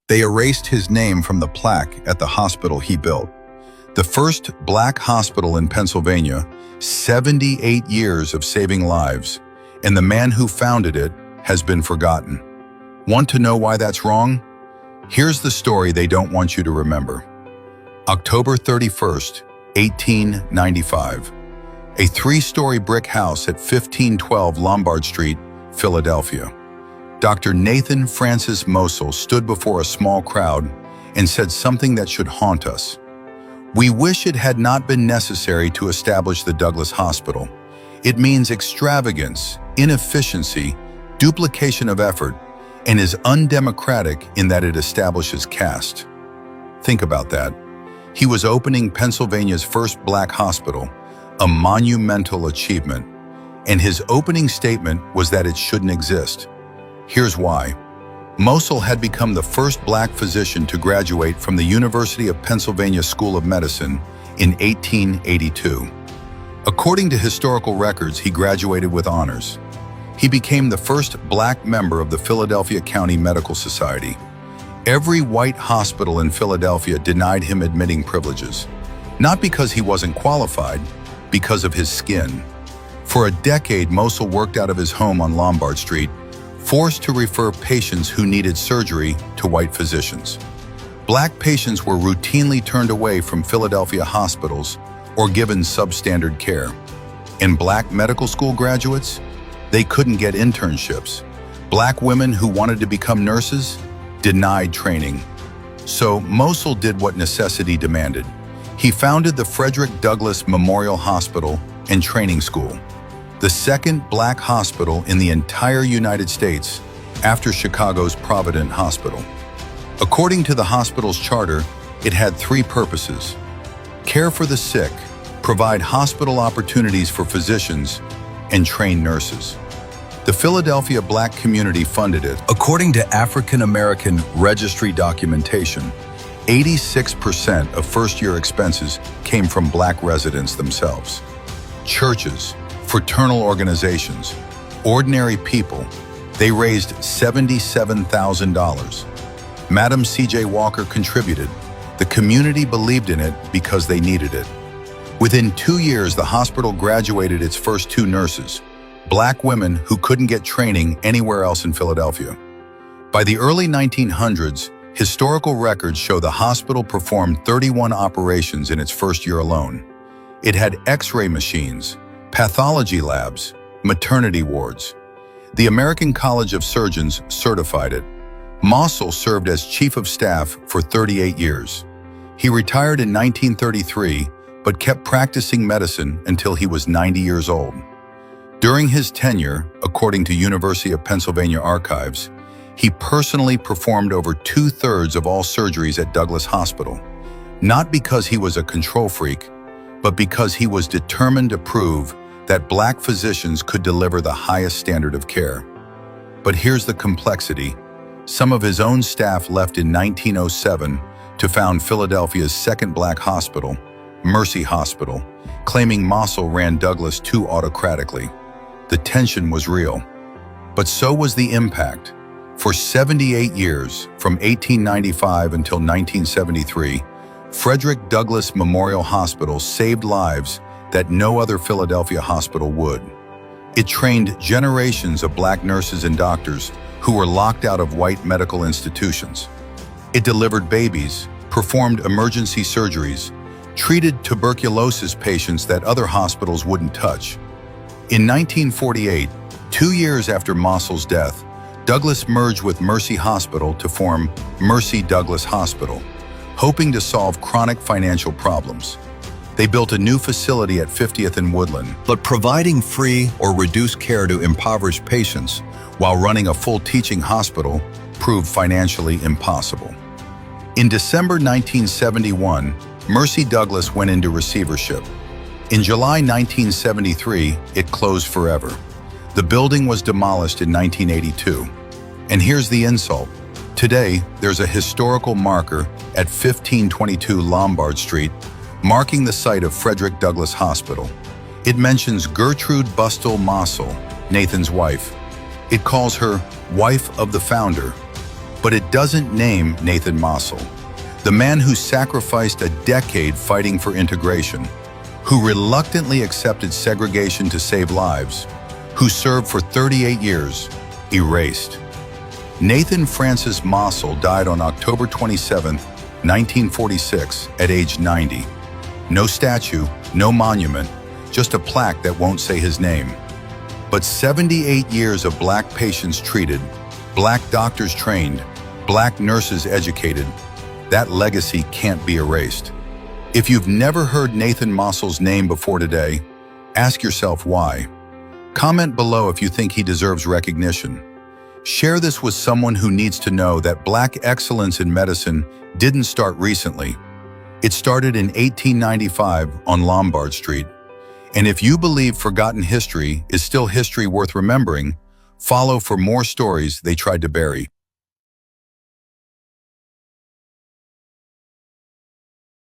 They erased his name from the plaque at the hospital he built. The first black hospital in Pennsylvania, 78 years of saving lives, and the man who founded it has been forgotten. Want to know why that's wrong? Here's the story they don't want you to remember. October 31st, 1895. A three-story brick house at 1512 Lombard Street, Philadelphia. Dr. Nathan Francis Mosul stood before a small crowd and said something that should haunt us. "We wish it had not been necessary to establish the Douglas Hospital. It means extravagance, inefficiency, duplication of effort, and is undemocratic in that it establishes caste." Think about that. He was opening Pennsylvania's first black hospital, a monumental achievement, and his opening statement was that it shouldn't exist. Here's why. Mosul had become the first black physician to graduate from the University of Pennsylvania School of Medicine in 1882. According to historical records, he graduated with honors. He became the first black member of the Philadelphia County Medical Society. Every white hospital in Philadelphia denied him admitting privileges, not because he wasn't qualified, because of his skin. For a decade, Mosul worked out of his home on Lombard Street, forced to refer patients who needed surgery to white physicians. Black patients were routinely turned away from Philadelphia hospitals or given substandard care. And black medical school graduates? They couldn't get internships. Black women who wanted to become nurses? Denied training. So Mosul did what necessity demanded. He founded the Frederick Douglass Memorial Hospital and Training School, the second black hospital in the entire United States after Chicago's Provident Hospital. According to the hospital's charter, it had three purposes: care for the sick, provide hospital opportunities for physicians, and train nurses. The Philadelphia black community funded it. According to African American registry documentation, 86% of first-year expenses came from black residents themselves. Churches, fraternal organizations, ordinary people, they raised $77,000. Madam C.J. Walker contributed. The community believed in it because they needed it. Within 2 years, the hospital graduated its first two nurses, black women who couldn't get training anywhere else in Philadelphia. By the early 1900s, historical records show the hospital performed 31 operations in its first year alone. It had X-ray machines, pathology labs, maternity wards. The American College of Surgeons certified it. Mosul served as chief of staff for 38 years. He retired in 1933, but kept practicing medicine until he was 90 years old. During his tenure, according to University of Pennsylvania archives, he personally performed over 2/3 of all surgeries at Douglas Hospital, not because he was a control freak, but because he was determined to prove that black physicians could deliver the highest standard of care. But here's the complexity. Some of his own staff left in 1907 to found Philadelphia's second black hospital, Mercy Hospital, claiming Mosul ran Douglas too autocratically. The tension was real, but so was the impact. For 78 years, from 1895 until 1973, Frederick Douglass Memorial Hospital saved lives that no other Philadelphia hospital would. It trained generations of black nurses and doctors who were locked out of white medical institutions. It delivered babies, performed emergency surgeries, treated tuberculosis patients that other hospitals wouldn't touch. In 1948, 2 years after Mosul's death, Douglas merged with Mercy Hospital to form Mercy Douglas Hospital, hoping to solve chronic financial problems. They built a new facility at 50th and Woodland, but providing free or reduced care to impoverished patients while running a full teaching hospital proved financially impossible. In December 1971, Mercy Douglas went into receivership. In July 1973, it closed forever. The building was demolished in 1982. And here's the insult. Today, there's a historical marker at 1522 Lombard Street, marking the site of Frederick Douglass Hospital. It mentions Gertrude Bustle Mosul, Nathan's wife. It calls her wife of the founder. But it doesn't name Nathan Mossel, the man who sacrificed a decade fighting for integration, who reluctantly accepted segregation to save lives, who served for 38 years, erased. Nathan Francis Mossel died on October 27, 1946, at age 90. No statue, no monument, just a plaque that won't say his name. But 78 years of Black patients treated, Black doctors trained, Black nurses educated, that legacy can't be erased. If you've never heard Nathan Mossel's name before today, ask yourself why. Comment below if you think he deserves recognition. Share this with someone who needs to know that Black excellence in medicine didn't start recently. It started in 1895 on Lombard Street. And if you believe forgotten history is still history worth remembering, follow for more stories they tried to bury.